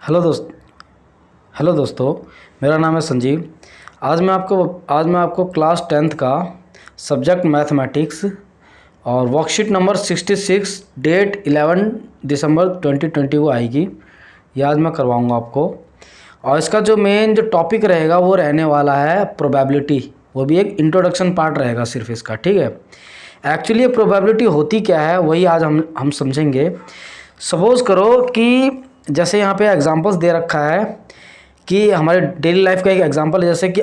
Hello दोस्त hello दोस्तों, मेरा नाम है संजीव। आज मैं आपको क्लास 10th का सब्जेक्ट मैथमेटिक्स और वर्कशीट नंबर 66 डेट 11 दिसंबर 2020 को आएगी। ये आज मैं करवाऊंगा आपको। और इसका जो मेन जो टॉपिक रहेगा वो रहने वाला है प्रोबेबिलिटी। वो भी एक इंट्रोडक्शन पार्ट रहेगा सिर्फ इसका, ठीक है। एक्चुअली ये प्रोबेबिलिटी होती क्या है वही आज हम समझेंगे। सपोज़ करो कि जैसे यहाँ पे एग्जांपल्स दे रखा है कि हमारे डेली लाइफ का एक एग्जांपल है, जैसे कि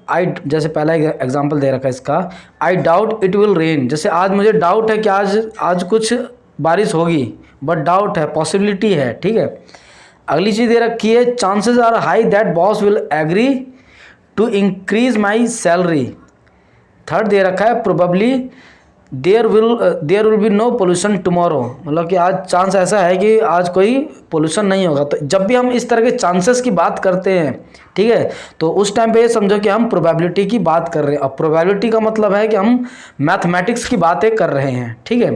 आई जैसे पहला एक एग्जांपल दे रखा है इसका, I doubt it will rain. जैसे आज मुझे डाउट है कि आज कुछ बारिश होगी, बट डाउट है, पॉसिबिलिटी है, ठीक है। अगली चीज़ दे रखी है, chances are high that boss will agree to increase my salary. Third दे रखा है, probably there will be no pollution tomorrow. मतलब कि आज चांस ऐसा है कि आज कोई पोल्यूशन नहीं होगा। तो जब भी हम इस तरह के चांसेस की बात करते हैं, ठीक है, तो उस टाइम पे ये समझो कि हम प्रोबेबिलिटी की बात कर रहे हैं। अब प्रोबेबिलिटी का मतलब है कि हम मैथमेटिक्स की बातें कर रहे हैं, ठीक है।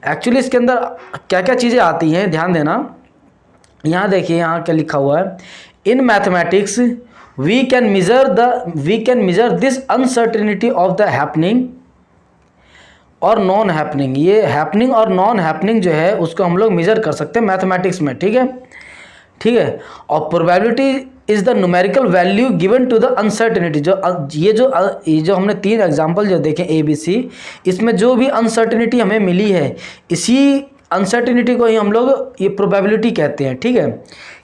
एक्चुअली इसके अंदर क्या क्या चीज़ें आती हैं ध्यान देना। यहाँ देखिए, यहाँ क्या लिखा हुआ है, in mathematics we can measure this uncertainty of the happening और नॉन हैपनिंग। ये हैपनिंग और नॉन हैपनिंग जो है उसको हम लोग मेजर कर सकते हैं मैथमेटिक्स में, ठीक है, ठीक है। और probability is the numerical value given to the uncertainty. ये जो हमने तीन एग्जांपल जो देखे ए बी सी, इसमें जो भी अनसर्टेनिटी हमें मिली है, इसी अनसर्टेनिटी को ही हम लोग ये प्रोबेबिलिटी कहते हैं, ठीक है।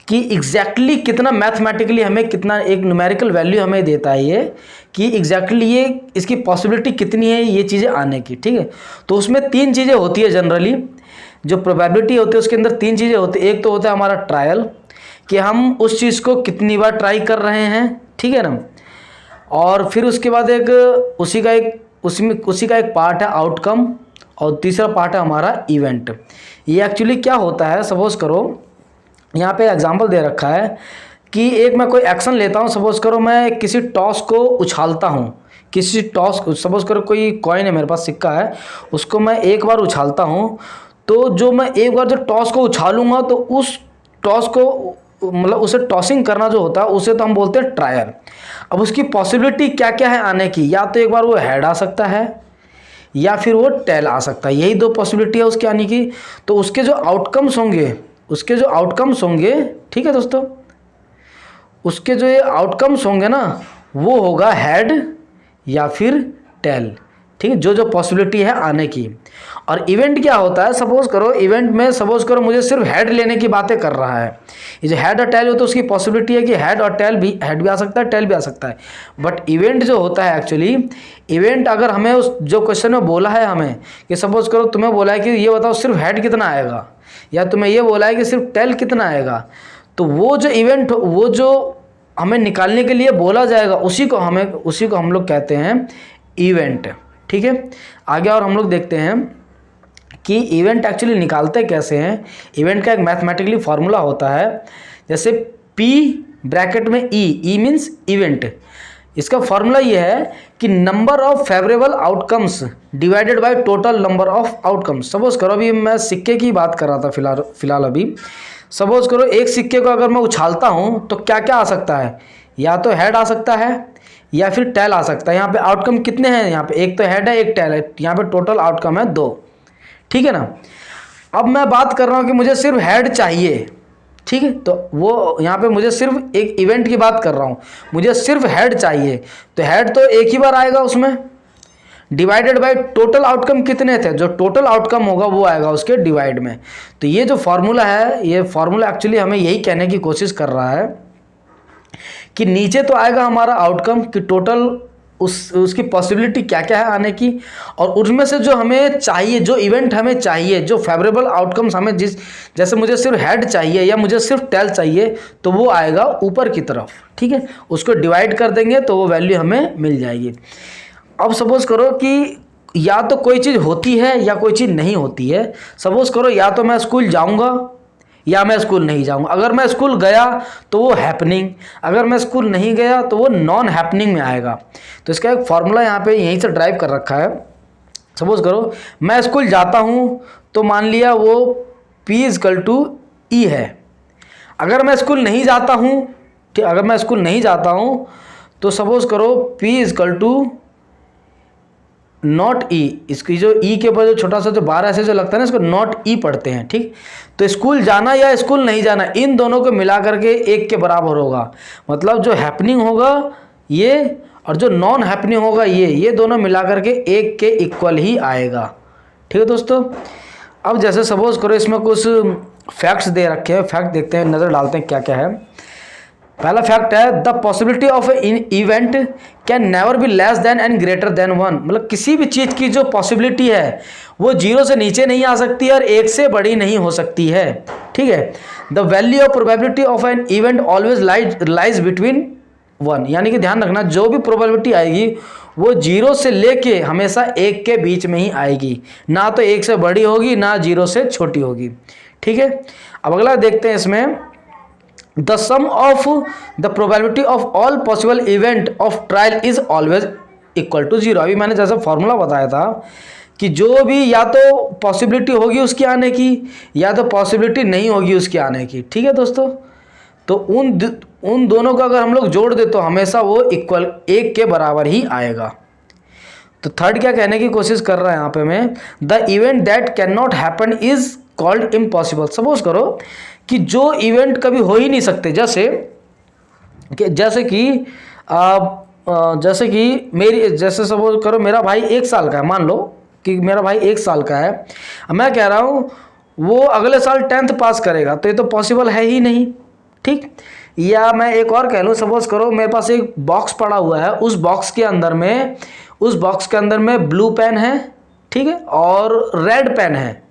कि एग्जैक्टली कितना मैथमेटिकली हमें कितना एक न्यूमेरिकल वैल्यू हमें देता है ये, कि एग्जैक्टली ये इसकी पॉसिबिलिटी कितनी है ये चीज़ें आने की, ठीक है। तो उसमें तीन चीज़ें होती है जनरली। जो प्रोबेबिलिटी होती है उसके अंदर तीन चीज़ें होती है। एक तो होता है हमारा ट्रायल, कि हम उस चीज़ को कितनी बार ट्राई कर रहे हैं, ठीक है ना। और फिर उसके बाद उसी का एक पार्ट है आउटकम, और तीसरा पार्ट है हमारा इवेंट। ये एक्चुअली क्या होता है, सपोज करो यहाँ पे एग्जांपल दे रखा है कि एक मैं कोई एक्शन लेता हूँ। सपोज करो मैं किसी टॉस को उछालता हूँ, किसी टॉस को, सपोज करो कोई कॉइन है मेरे पास, सिक्का है, उसको मैं एक बार उछालता हूँ। तो जो मैं एक बार जो टॉस को उछालूंगा तो उस टॉस को मतलब उसे टॉसिंग करना जो होता है उसे तो हम बोलते हैं ट्रायल। अब उसकी पॉसिबिलिटी क्या क्या है आने की, या तो एक बार वो हेड आ सकता है या फिर वो टेल आ सकता है, यही दो पॉसिबिलिटी है उसके आने की। तो उसके जो आउटकम्स होंगे, ठीक है दोस्तों, उसके जो ये आउटकम्स होंगे ना वो होगा हेड या फिर टेल, ठीक है, जो पॉसिबिलिटी है आने की। और इवेंट क्या होता है, सपोज करो इवेंट में सपोज करो मुझे सिर्फ हेड लेने की बातें कर रहा है। ये जो हेड और टेल हो तो उसकी पॉसिबिलिटी है कि हेड भी आ सकता है, टेल भी आ सकता है। बट इवेंट जो होता है एक्चुअली, इवेंट अगर हमें उस जो क्वेश्चन में बोला है हमें कि सपोज करो तुम्हें बोला है कि ये बताओ सिर्फ हेड कितना आएगा, या तुम्हें ये बोला है कि सिर्फ टेल कितना आएगा, तो वो जो इवेंट वो जो हमें निकालने के लिए बोला जाएगा उसी को हम लोग कहते हैं इवेंट, ठीक है। आगे और हम लोग देखते हैं कि इवेंट एक्चुअली निकालते कैसे हैं। इवेंट का एक मैथमेटिकली फार्मूला होता है, जैसे P ब्रैकेट में ई मीन्स इवेंट। इसका फार्मूला ये है कि number of favourable outcomes divided by total number of outcomes. Suppose करो अभी मैं सिक्के की बात कर रहा था फिलहाल अभी। सपोज करो एक सिक्के को अगर मैं उछालता हूँ तो क्या क्या आ सकता है, या तो हेड आ सकता है या फिर टेल आ सकता है। यहाँ पे आउटकम कितने हैं, यहाँ पे एक तो हेड है एक टेल है, यहाँ पे टोटल आउटकम है 2, ठीक है ना। अब मैं बात कर रहा हूँ कि मुझे सिर्फ हेड चाहिए, ठीक है, तो वो यहाँ पे मुझे सिर्फ एक इवेंट की बात कर रहा हूँ, मुझे सिर्फ हेड चाहिए, तो हेड तो एक ही बार आएगा उसमें, डिवाइडेड बाय टोटल आउटकम कितने थे, जो टोटल आउटकम होगा वो आएगा उसके डिवाइड में। तो ये जो फार्मूला है, ये फार्मूला एक्चुअली हमें यही कहने की कोशिश कर रहा है कि नीचे तो आएगा हमारा आउटकम कि टोटल उसकी पॉसिबिलिटी क्या क्या है आने की, और उसमें से जो हमें चाहिए, जो इवेंट हमें चाहिए, जो फेवरेबल आउटकम्स हमें जैसे मुझे सिर्फ हेड चाहिए या मुझे सिर्फ टेल चाहिए, तो वो आएगा ऊपर की तरफ, ठीक है। उसको डिवाइड कर देंगे तो वो वैल्यू हमें मिल जाएगी। अब सपोज करो कि या तो कोई चीज़ होती है या कोई चीज़ नहीं होती है। सपोज करो या तो मैं स्कूल जाऊँगा या मैं स्कूल नहीं जाऊँगा। अगर मैं स्कूल गया तो वो हैपनिंग, अगर मैं स्कूल नहीं गया तो वो नॉन हैपनिंग में आएगा। तो इसका एक फॉर्मूला यहाँ पे यहीं से ड्राइव कर रखा है। सपोज करो मैं स्कूल जाता हूँ तो मान लिया वो P = E है। अगर मैं स्कूल नहीं जाता हूँ, ठीक, अगर मैं स्कूल नहीं जाता हूँ तो सपोज करो P इजकल टू नॉट ई, इसकी जो ई के ऊपर जो छोटा सा जो बार ऐसे जो लगता है ना, इसको नॉट ई पढ़ते हैं, ठीक। तो स्कूल जाना या स्कूल नहीं जाना, इन दोनों को मिला करके एक के बराबर होगा। मतलब जो हैपनिंग होगा ये और जो नॉन हैपनिंग होगा ये दोनों मिला करके एक के इक्वल ही आएगा, ठीक है दोस्तों। अब जैसे सपोज करो इसमें कुछ फैक्ट्स दे रखे हैं, फैक्ट देखते हैं, नज़र डालते हैं क्या क्या है। पहला फैक्ट है the possibility of A event can never be less than and greater than 1। मतलब किसी भी चीज़ की जो पॉसिबिलिटी है वो 0 से नीचे नहीं आ सकती है और 1 से बड़ी नहीं हो सकती है, ठीक है। The value of probability of an event always lies between 1, यानी कि ध्यान रखना जो भी प्रोबेबिलिटी आएगी वो 0 से लेके हमेशा 1 के बीच में ही आएगी, ना तो 1 से बड़ी होगी ना 0 से छोटी होगी, ठीक है। अब अगला देखते हैं इसमें, the sum of the probability of all possible event of trial is always equal to 0। अभी मैंने जैसा फॉर्मूला बताया था कि जो भी या तो पॉसिबिलिटी होगी उसके आने की या तो पॉसिबिलिटी नहीं होगी उसके आने की, ठीक है दोस्तों। तो उन दोनों का अगर हम लोग जोड़ दे तो हमेशा वो इक्वल 1 के बराबर ही आएगा। तो थर्ड क्या कहने की कोशिश कर रहा है यहाँ पे मैं, the event that can not happen is called impossible. Suppose करो कि जो इवेंट कभी हो ही नहीं सकते, जैसे कि जैसे सपोज करो मेरा भाई 1 साल का है, मान लो कि मेरा भाई 1 साल का है, मैं कह रहा हूँ वो अगले साल 10th पास करेगा, तो ये तो पॉसिबल है ही नहीं, ठीक। या मैं एक और कह लूँ, सपोज करो मेरे पास एक बॉक्स पड़ा हुआ है, उस बॉक्स के अंदर में ब्लू पेन है, ठीक है, और रेड पेन है,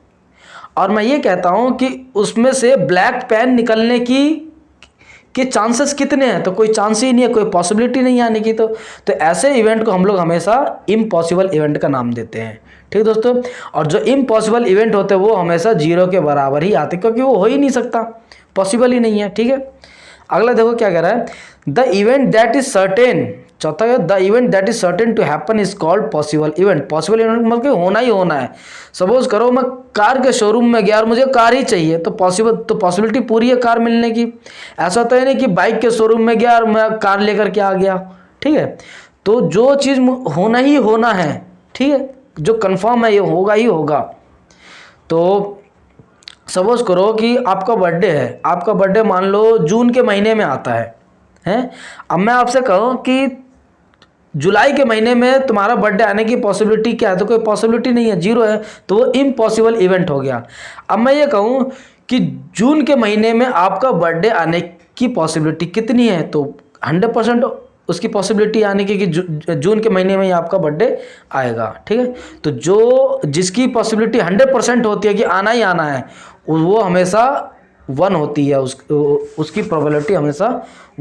और मैं ये कहता हूँ कि उसमें से ब्लैक पेन निकलने के चांसेस कितने हैं, तो कोई चांस ही नहीं है, कोई पॉसिबिलिटी नहीं आने की। तो ऐसे इवेंट को हम लोग हमेशा इम्पॉसिबल इवेंट का नाम देते हैं, ठीक दोस्तों। और जो इम्पॉसिबल इवेंट होते हैं वो हमेशा 0 के बराबर ही आते, क्योंकि वो हो ही नहीं सकता, पॉसिबल ही नहीं है, ठीक है। अगला देखो क्या कह रहा है, the event that is certain, चौथा है the event that is certain to happen is called possible event. Possible event मतलब कि होना ही होना है। सपोज करो मैं कार के शोरूम में गया और मुझे कार ही चाहिए, तो पॉसिबिलिटी पूरी है कार मिलने की। ऐसा तो है नहीं कि बाइक के शोरूम में गया और मैं कार लेकर के आ गया, ठीक है। तो जो चीज़ होना ही होना है, ठीक है, जो कंफर्म है ये होगा ही होगा। तो सपोज करो कि आपका बर्थडे है, आपका बर्थडे मान लो जून के महीने में आता है, हैं। अब मैं आपसे कहूँ कि जुलाई के महीने में तुम्हारा बर्थडे आने की पॉसिबिलिटी क्या है, तो कोई पॉसिबिलिटी नहीं है, 0 है, तो वो इम्पॉसिबल इवेंट हो गया। अब मैं ये कहूँ कि जून के महीने में आपका बर्थडे आने की पॉसिबिलिटी कितनी है, तो 100% उसकी पॉसिबिलिटी आने की कि जून के महीने में ही आपका बर्थडे आएगा, ठीक है। तो जिसकी पॉसिबिलिटी 100% होती है कि आना ही आना है, वो हमेशा 1 होती है, उसकी प्रोबेबिलिटी हमेशा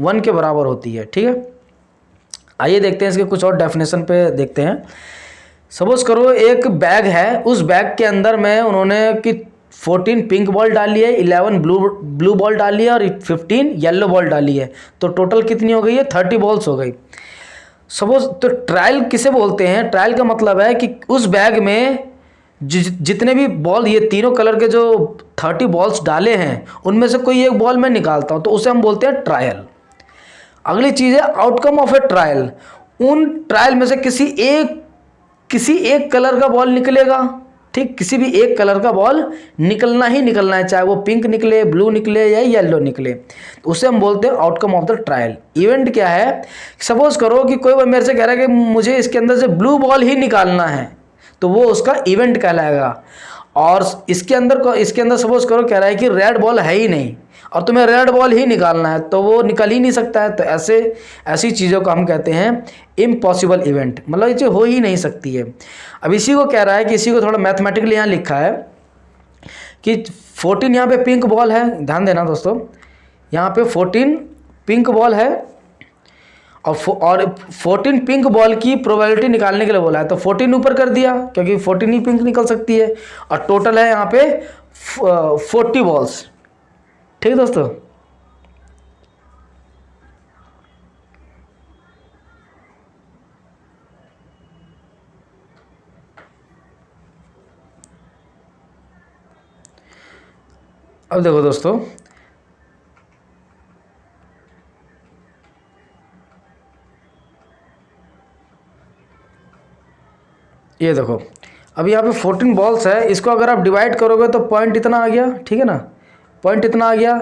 1 के बराबर होती है, ठीक है। आइए देखते हैं इसके कुछ और डेफिनेशन पे देखते हैं। सपोज करो एक बैग है, उस बैग के अंदर में उन्होंने कि 14 पिंक बॉल डाली है, 11 ब्लू बॉल डाली है और 15 येलो बॉल डाली है, तो टोटल कितनी हो गई है, 30 बॉल्स हो गई। सपोज तो ट्रायल किसे बोलते हैं, ट्रायल का मतलब है कि उस बैग में जितने भी बॉल, ये तीनों कलर के जो 30 बॉल्स डाले हैं उनमें से कोई एक बॉल मैं निकालता हूँ, तो उसे हम बोलते हैं ट्रायल। अगली चीज़ है आउटकम ऑफ ए ट्रायल। उन ट्रायल में से किसी एक कलर का बॉल निकलेगा, ठीक, किसी भी एक कलर का बॉल निकलना ही निकलना है, चाहे वो पिंक निकले, ब्लू निकले या येलो निकले, तो उसे हम बोलते हैं outcome of the trial. Event क्या है, सपोज करो कि कोई मेरे से कह रहा है कि मुझे इसके अंदर से ब्लू बॉल ही निकालना है, तो वो उसका इवेंट कहलाएगा। और इसके अंदर सपोज करो कह रहा है कि रेड बॉल है ही नहीं और तुम्हें रेड बॉल ही निकालना है, तो वो निकल ही नहीं सकता है। तो ऐसी चीज़ों को हम कहते हैं इम्पॉसिबल इवेंट, मतलब ये चीज़ हो ही नहीं सकती है। अब इसी को कह रहा है कि इसी को थोड़ा मैथमेटिकली यहाँ लिखा है कि 14 यहाँ पे पिंक बॉल है, ध्यान देना दोस्तों, यहाँ पे 14 पिंक बॉल है और 14 पिंक बॉल की प्रोबेबिलिटी निकालने के लिए बोला है, तो 14 ऊपर कर दिया क्योंकि 14 ही पिंक निकल सकती है, और टोटल है यहाँ पे 40 बॉल्स, ठीक है दोस्तों। अब देखो दोस्तों, ये देखो, अब यहाँ पे 14 बॉल्स है, इसको अगर आप डिवाइड करोगे तो पॉइंट इतना आ गया, ठीक है ना, पॉइंट इतना आ गया।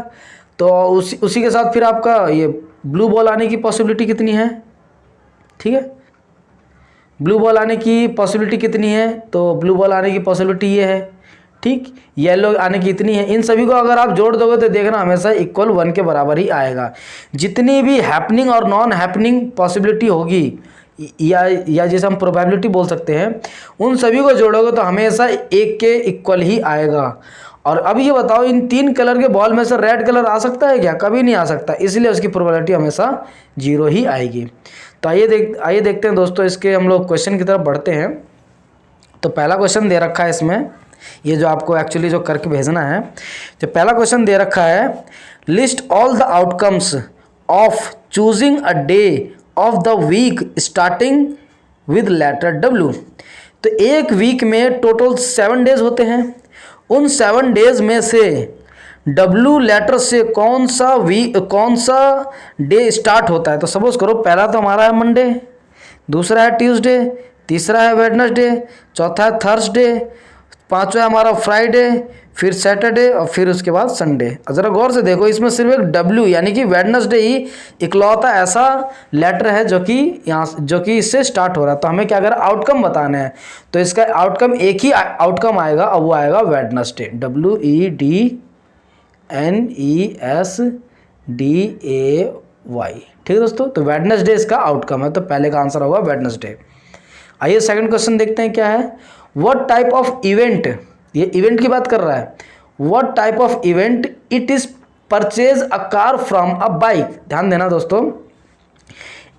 तो उसी के साथ फिर आपका ये ब्लू बॉल आने की पॉसिबिलिटी कितनी है, ठीक है, ब्लू बॉल आने की पॉसिबिलिटी कितनी है, तो ब्लू बॉल आने की पॉसिबिलिटी ये है, ठीक। येलो आने की इतनी है। इन सभी को अगर आप जोड़ दोगे तो देखना हमेशा इक्वल 1 के बराबर ही आएगा। जितनी भी हैपनिंग और नॉन हैपनिंग पॉसिबिलिटी होगी या जैसे हम प्रोबेबिलिटी बोल सकते हैं, उन सभी को जोड़ोगे तो हमेशा 1 के इक्वल ही आएगा। और अब ये बताओ, इन 3 कलर के बॉल में से रेड कलर आ सकता है क्या? कभी नहीं आ सकता, इसलिए उसकी प्रोबेबिलिटी हमेशा 0 ही आएगी। तो आइए देखते हैं दोस्तों, इसके हम लोग क्वेश्चन की तरफ बढ़ते हैं। तो पहला क्वेश्चन दे रखा है इसमें, ये जो आपको एक्चुअली जो करके भेजना है, तो पहला क्वेश्चन दे रखा है, list all the outcomes of choosing a day of the week starting with letter W। तो एक वीक में टोटल 7 डेज होते हैं। उन 7 डेज में से W लेटर से कौन सा डे स्टार्ट होता है? तो सपोज करो, पहला तो हमारा है मंडे, दूसरा है ट्यूसडे, तीसरा है वेडनेसडे, चौथा है थर्सडे, पांचवा है हमारा फ्राइडे, फिर सैटरडे और फिर उसके बाद संडे। ज़रा गौर से देखो, इसमें सिर्फ एक W यानी कि वेडनेसडे ही इकलौता ऐसा लेटर है जो कि इससे स्टार्ट हो रहा है। तो हमें क्या करें, आउटकम बताना है। तो इसका आउटकम एक ही आउटकम आएगा, अब वो आएगा वेडनेसडे, WEDNESDAY। ठीक है दोस्तों, तो वेडनेसडे इसका आउटकम है, तो पहले का आंसर होगा वेडनेसडे। आइए सेकंड क्वेश्चन देखते हैं क्या है। व्हाट टाइप ऑफ इवेंट, ये इवेंट की बात कर रहा है, what type of event it is purchase a car from a bike. ध्यान देना दोस्तों,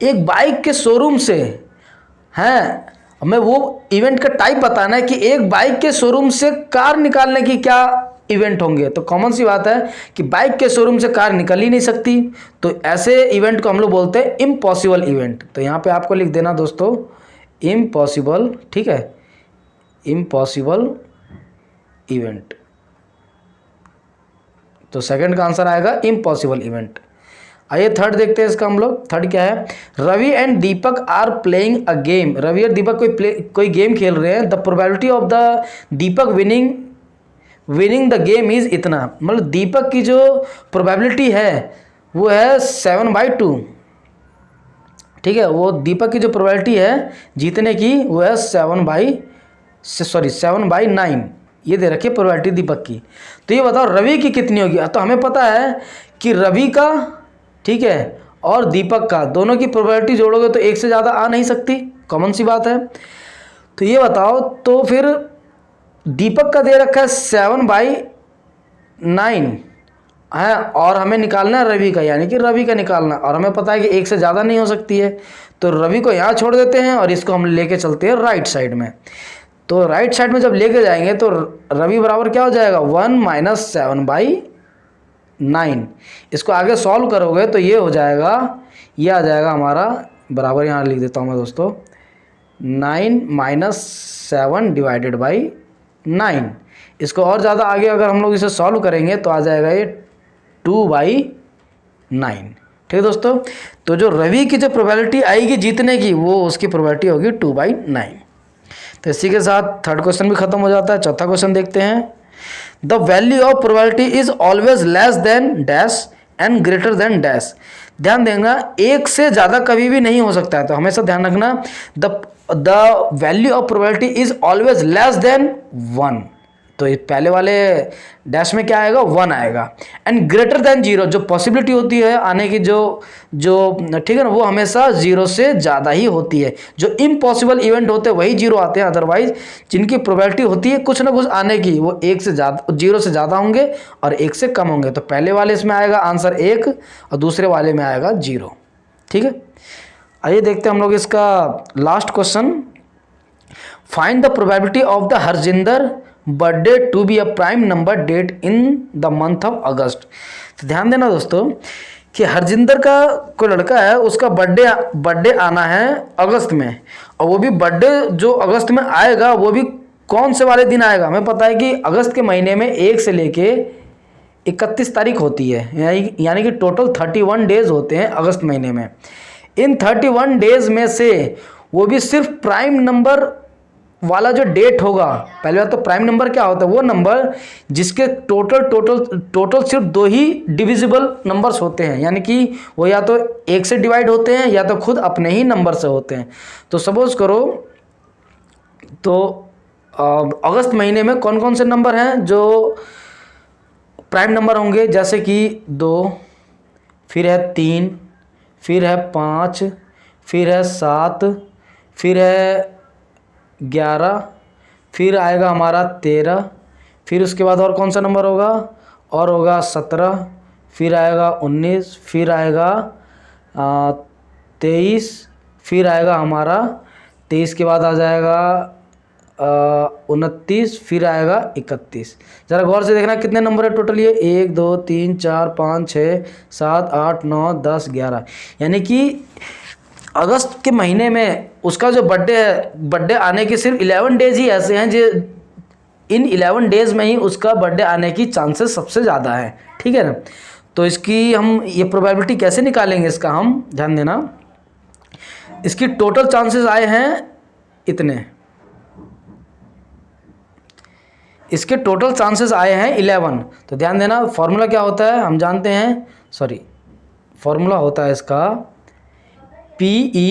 एक बाइक के शोरूम से हैं, हमें वो इवेंट का टाइप बताना है कि एक बाइक के शोरूम से कार निकालने की क्या इवेंट होंगे। तो कॉमन सी बात है कि बाइक के शोरूम से कार निकल ही नहीं सकती, तो ऐसे इवेंट को हम लोग बोलते हैं इम्पॉसिबल इवेंट। तो यहाँ पे आपको लिख देना दोस्तों इम्पॉसिबल, ठीक है, इम्पॉसिबल इवेंट। तो सेकंड का आंसर आएगा इम्पॉसिबल इवेंट। आइए थर्ड देखते हैं इसका हम लोग। थर्ड क्या है, Ravi and Deepak are playing a game. Ravi और दीपक कोई गेम खेल रहे हैं। The probability of the Deepak winning the game is इतना, मतलब दीपक की जो प्रोबेबिलिटी है वो है 7/2, ठीक है, वो दीपक की जो प्रोबेबिलिटी है जीतने की वो है 7/9, ये दे रखी है प्रोबेबिलिटी दीपक की। तो ये बताओ रवि की कितनी होगी। तो हमें पता है कि रवि का, ठीक है, और दीपक का दोनों की प्रोबेबिलिटी जोड़ोगे तो एक से ज़्यादा आ नहीं सकती, कॉमन सी बात है। तो ये बताओ, तो फिर दीपक का दे रखा है 7/9 है, और हमें निकालना है रवि का, यानी कि रवि का निकालना, और हमें पता है कि एक से ज़्यादा नहीं हो सकती है। तो रवि को यहाँ छोड़ देते हैं और इसको हम लेके चलते हैं राइट साइड में। तो राइट साइड में जब लेके जाएंगे तो रवि बराबर क्या हो जाएगा, 1 - 7/9। इसको आगे सॉल्व करोगे तो ये हो जाएगा, ये आ जाएगा हमारा बराबर, यहाँ लिख देता हूँ मैं दोस्तों, 9 - 7/9। इसको और ज़्यादा आगे अगर हम लोग इसे सॉल्व करेंगे तो आ जाएगा ये 2/9। ठीक है दोस्तों, तो जो रवि की जो प्रोबेबिलिटी आएगी जीतने की, वो उसकी प्रोबेबिलिटी होगी 2/9। तो इसी के साथ थर्ड क्वेश्चन भी खत्म हो जाता है। चौथा क्वेश्चन देखते हैं। The value of probability is always less than dash and greater than dash. ध्यान देना, एक से ज़्यादा कभी भी नहीं हो सकता है, तो हमेशा ध्यान रखना the value of probability is always less than 1। तो ये पहले वाले डैश में क्या आएगा, 1 आएगा। एंड ग्रेटर देन 0, जो पॉसिबिलिटी होती है आने की, जो ठीक है ना, वो हमेशा 0 से ज़्यादा ही होती है। जो इम्पॉसिबल इवेंट होते हैं वही 0 आते हैं, अदरवाइज जिनकी प्रोबेबिलिटी होती है कुछ ना कुछ आने की, वो 1 से ज़्यादा, 0 से ज़्यादा होंगे और 1 से कम होंगे। तो पहले वाले इसमें आएगा आंसर 1 और दूसरे वाले में आएगा 0। ठीक है, आइए देखते हैं हम लोग इसका last question. Find the probability of the Harjinder birthday to be a prime number date in the month of August. तो ध्यान देना दोस्तों कि हरजिंदर का कोई लड़का है, उसका बर्थडे आना है अगस्त में, और वो भी बर्थडे जो अगस्त में आएगा वो भी कौन से वाले दिन आएगा। हमें पता है कि अगस्त के महीने में 1 से लेके 31 तारीख होती है, यानी कि टोटल 31 डेज होते हैं अगस्त महीने में। इन 31 डेज में से वो भी सिर्फ प्राइम नंबर वाला जो डेट होगा, पहले बात तो प्राइम नंबर क्या होता है, वो नंबर जिसके टोटल सिर्फ 2 ही डिविजिबल नंबर्स होते हैं, यानी कि वो या तो 1 से डिवाइड होते हैं या तो खुद अपने ही नंबर से होते हैं। तो सपोज करो, तो अगस्त महीने में कौन कौन से नंबर हैं जो प्राइम नंबर होंगे, जैसे कि 2, फिर है 3, फिर है 5, फिर है 7, फिर है 11, फिर आएगा हमारा 13, फिर उसके बाद और कौन सा नंबर होगा, और होगा 17, फिर आएगा 19, फिर आएगा 23, फिर आएगा हमारा 23 के बाद आ जाएगा 29, फिर आएगा 31। ज़रा गौर से देखना कितने नंबर है टोटल ये, 1 2 3 4 5 6 7 8 9 10 11, यानी कि अगस्त के महीने में उसका जो बर्थडे है, बर्थडे आने के सिर्फ 11 डेज ही ऐसे हैं जो इन 11 डेज में ही उसका बर्थडे आने की चांसेस सबसे ज़्यादा है, ठीक है ना। तो इसकी हम ये प्रोबेबिलिटी कैसे निकालेंगे, इसका हम ध्यान देना। इसकी टोटल चांसेस आए हैं इतने, इसके टोटल चांसेस आए हैं 11। तो ध्यान देना, फॉर्मूला क्या होता है हम जानते हैं, फॉर्मूला होता है इसका PE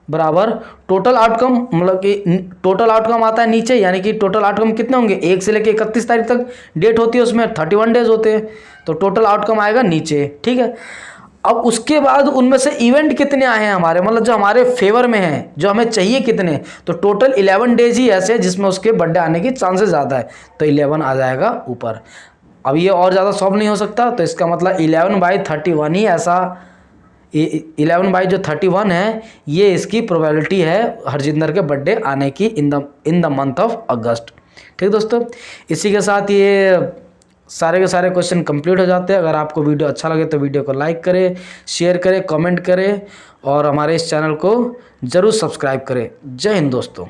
बराबर टोटल आउटकम, मतलब कि टोटल आउटकम आता है नीचे, यानी कि टोटल आउटकम कितने होंगे, 1 से लेकर 31 तारीख तक डेट होती है, उसमें 31 डेज होते हैं, तो टोटल आउटकम आएगा नीचे, ठीक है। अब उसके बाद उनमें से इवेंट कितने आए हैं हमारे, मतलब जो हमारे फेवर में हैं, जो हमें चाहिए कितने, तो टोटल 11 डेज ही ऐसे जिसमें उसके बर्थडे आने की चांसेस ज़्यादा है, तो 11 आ जाएगा ऊपर। अब ये और ज़्यादा सॉल्व नहीं हो सकता, तो इसका मतलब 11/31 ही ऐसा, 11 बाई जो 31 है ये इसकी प्रोबेबिलिटी है हरजिंदर के बर्थडे आने की इन द मंथ ऑफ अगस्त। ठीक दोस्तों, इसी के साथ ये सारे के सारे क्वेश्चन कंप्लीट हो जाते हैं। अगर आपको वीडियो अच्छा लगे तो वीडियो को लाइक करें, शेयर करें, कमेंट करें और हमारे इस चैनल को ज़रूर सब्सक्राइब करें। जय हिंद दोस्तों।